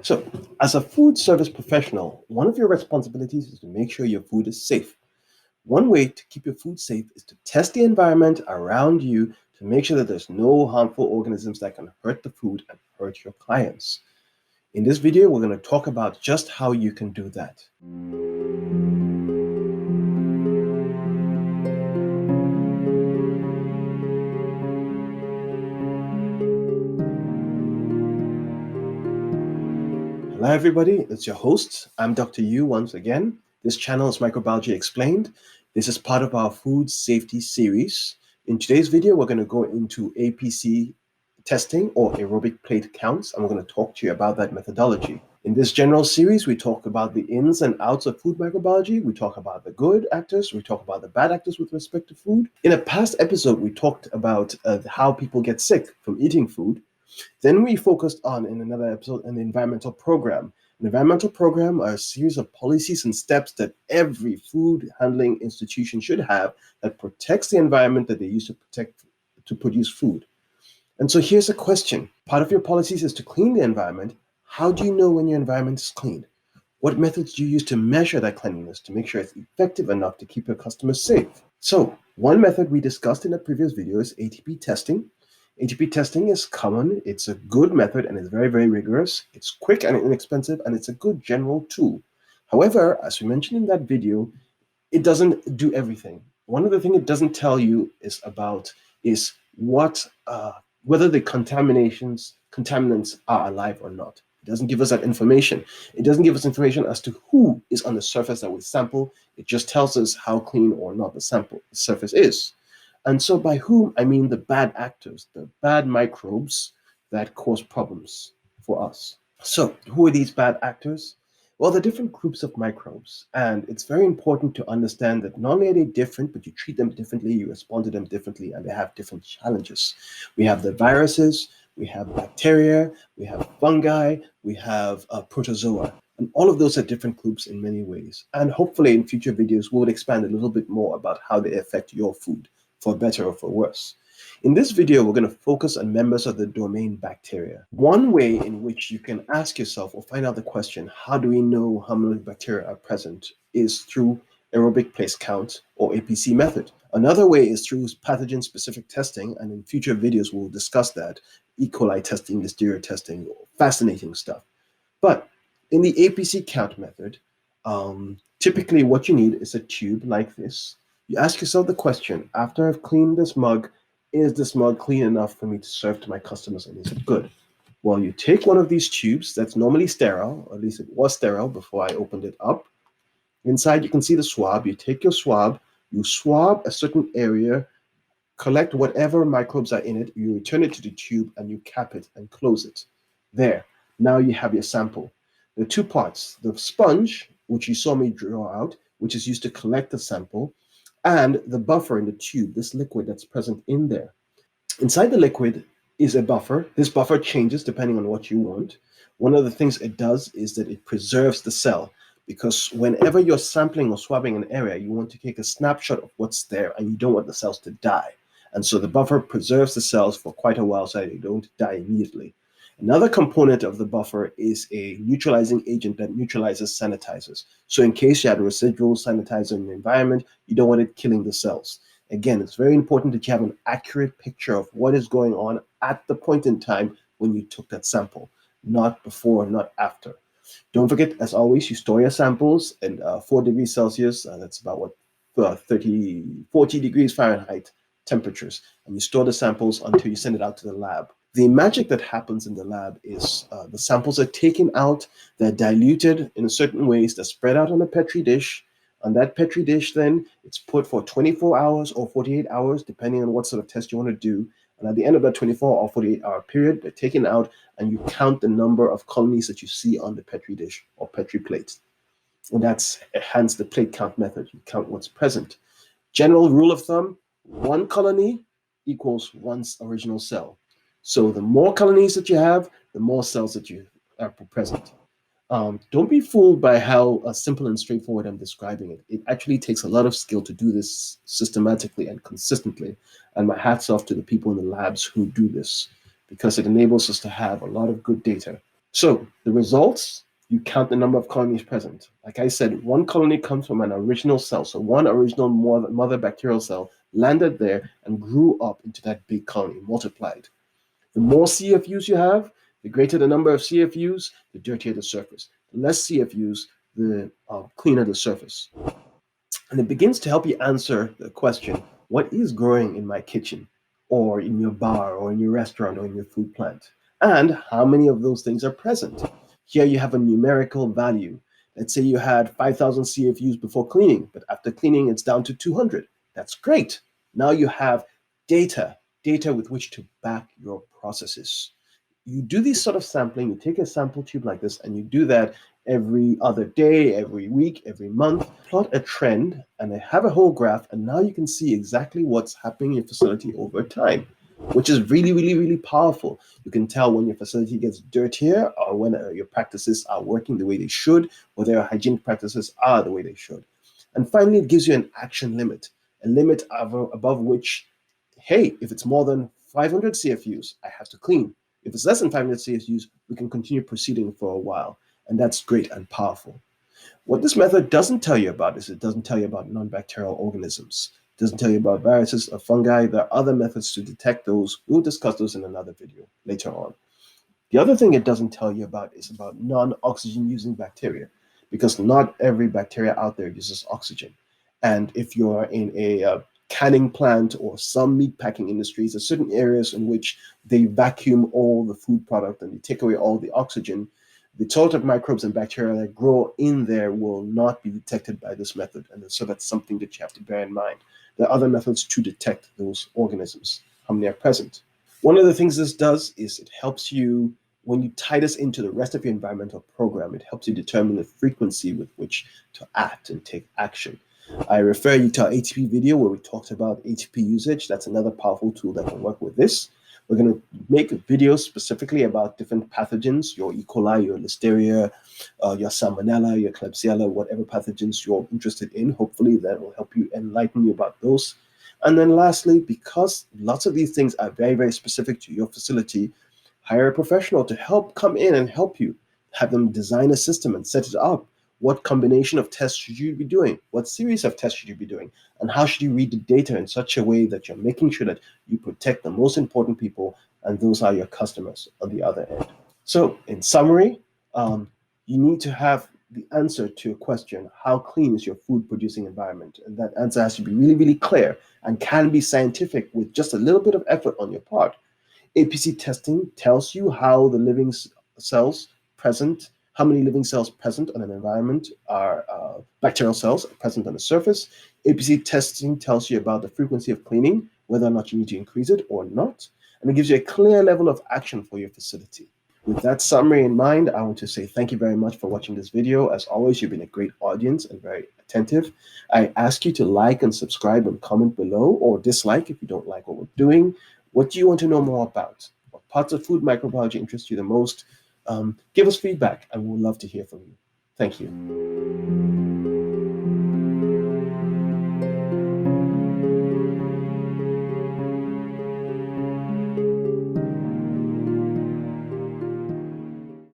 So, as a food service professional, one of your responsibilities is to make sure your food is safe. One way to keep your food safe is to test the environment around you to make sure that there's no harmful organisms that can hurt the food and hurt your clients. In this video, we're going to talk about just how you can do that. Hello everybody, it's your host. I'm Dr. Yu once again. This channel is Microbiology Explained. This is part of our food safety series. In today's video, we're going to go into APC testing or aerobic plate counts, and we're going to talk to you about that methodology. In this general series, we talk about the ins and outs of food microbiology. We talk about the good actors. We talk about the bad actors with respect to food. In a past episode, we talked about how people get sick from eating food. Then we focused on, in another episode, an environmental program. An environmental program are a series of policies and steps that every food handling institution should have that protects the environment that they use to produce food. And so here's a question. Part of your policies is to clean the environment. How do you know when your environment is clean? What methods do you use to measure that cleanliness to make sure it's effective enough to keep your customers safe? So one method we discussed in a previous video is ATP testing. ATP testing is common, it's a good method, and it's very, very rigorous. It's quick and inexpensive, and it's a good general tool. However, as we mentioned in that video, it doesn't do everything. One of the things it doesn't tell you is whether the contaminants are alive or not. It doesn't give us that information. It doesn't give us information as to who is on the surface that we sample. It just tells us how clean or not the surface is. And so by whom, I mean the bad actors, the bad microbes that cause problems for us. So who are these bad actors? Well, they're different groups of microbes. And it's very important to understand that not only are they different, but you treat them differently, you respond to them differently, and they have different challenges. We have the viruses, we have bacteria, we have fungi, we have protozoa. And all of those are different groups in many ways. And hopefully in future videos, we'll expand a little bit more about how they affect your food, for better or for worse. In this video, we're going to focus on members of the domain bacteria. One way in which you can ask yourself or find out the question, how do we know how many bacteria are present, is through aerobic place count or APC method. Another way is through pathogen-specific testing, and in future videos, we'll discuss that. E. coli testing, Listeria testing, fascinating stuff. But in the APC count method, typically what you need is a tube like this. You ask yourself the question, after I've cleaned this mug, is this mug clean enough for me to serve to my customers, and is it good? Well, you take one of these tubes that's normally sterile, or at least it was sterile before I opened it up. Inside you can see the swab. You take your swab, you swab a certain area, collect whatever microbes are in it, you return it to the tube, and you cap it and close it. There, now you have your sample. There are two parts, the sponge, which you saw me draw out, which is used to collect the sample, and the buffer in the tube, this liquid that's present in there. Inside the liquid is a buffer. This buffer changes depending on what you want. One of the things it does is that it preserves the cell, because whenever you're sampling or swabbing an area, you want to take a snapshot of what's there, and you don't want the cells to die. And so the buffer preserves the cells for quite a while so that they don't die immediately. Another component of the buffer is a neutralizing agent that neutralizes sanitizers. So in case you had a residual sanitizer in the environment, you don't want it killing the cells. Again, it's very important that you have an accurate picture of what is going on at the point in time when you took that sample, not before, not after. Don't forget, as always, you store your samples in 4 degrees Celsius, that's about 40 degrees Fahrenheit temperatures, and you store the samples until you send it out to the lab. The magic that happens in the lab is the samples are taken out, they're diluted in certain ways, they're spread out on a Petri dish. On that Petri dish, then, it's put for 24 hours or 48 hours, depending on what sort of test you want to do. And at the end of that 24 or 48-hour period, they're taken out, and you count the number of colonies that you see on the Petri dish or Petri plate. And that's hence the plate count method. You count what's present. General rule of thumb, 1 colony equals 1 original cell. So the more colonies that you have, the more cells that you are present. Don't be fooled by how simple and straightforward I'm describing it. It actually takes a lot of skill to do this systematically and consistently. And my hat's off to the people in the labs who do this, because it enables us to have a lot of good data. So the results, you count the number of colonies present. Like I said, one colony comes from an original cell. So one original mother bacterial cell landed there and grew up into that big colony, multiplied. The more CFUs you have, the greater the number of CFUs, the dirtier the surface. The less CFUs, the cleaner the surface. And it begins to help you answer the question, what is growing in my kitchen or in your bar or in your restaurant or in your food plant? And how many of those things are present? Here you have a numerical value. Let's say you had 5,000 CFUs before cleaning, but after cleaning, it's down to 200. That's great. Now you have data with which to back your processes. You do this sort of sampling, you take a sample tube like this, and you do that every other day, every week, every month, plot a trend, and have a whole graph, and now you can see exactly what's happening in your facility over time, which is really, really, really powerful. You can tell when your facility gets dirtier or when your practices are working the way they should, whether your hygienic practices are the way they should. And finally, it gives you an action limit, a limit above which, hey, if it's more than 500 CFUs, I have to clean. If it's less than 500 CFUs, we can continue proceeding for a while. And that's great and powerful. What this method doesn't tell you about is it doesn't tell you about non-bacterial organisms. It doesn't tell you about viruses or fungi. There are other methods to detect those. We'll discuss those in another video later on. The other thing it doesn't tell you about is about non-oxygen using bacteria, because not every bacteria out there uses oxygen. And if you're in a canning plant or some meat packing industries, there are certain areas in which they vacuum all the food product and they take away all the oxygen. The total microbes and bacteria that grow in there will not be detected by this method. And so that's something that you have to bear in mind. There are other methods to detect those organisms, how many are present. One of the things this does is it helps you, when you tie this into the rest of your environmental program, it helps you determine the frequency with which to act and take action. I refer you to our ATP video where we talked about ATP usage. That's another powerful tool that can work with this. We're going to make videos specifically about different pathogens, your E. coli, your Listeria, your Salmonella, your Klebsiella, whatever pathogens you're interested in. Hopefully that will help you, enlighten you about those. And then lastly, because lots of these things are very, very specific to your facility, hire a professional to help come in and help you. Have them design a system and set it up. What combination of tests should you be doing? What series of tests should you be doing? And how should you read the data in such a way that you're making sure that you protect the most important people, and those are your customers on the other end. So in summary, you need to have the answer to a question, how clean is your food producing environment? And that answer has to be really, really clear and can be scientific with just a little bit of effort on your part. APC testing tells you how the living cells present, how many living cells present on an environment are bacterial cells present on the surface. APC testing tells you about the frequency of cleaning, whether or not you need to increase it or not. And it gives you a clear level of action for your facility. With that summary in mind, I want to say thank you very much for watching this video. As always, you've been a great audience and very attentive. I ask you to like and subscribe and comment below, or dislike if you don't like what we're doing. What do you want to know more about? What parts of food microbiology interest you the most? Give us feedback, and we'd love to hear from you. Thank you.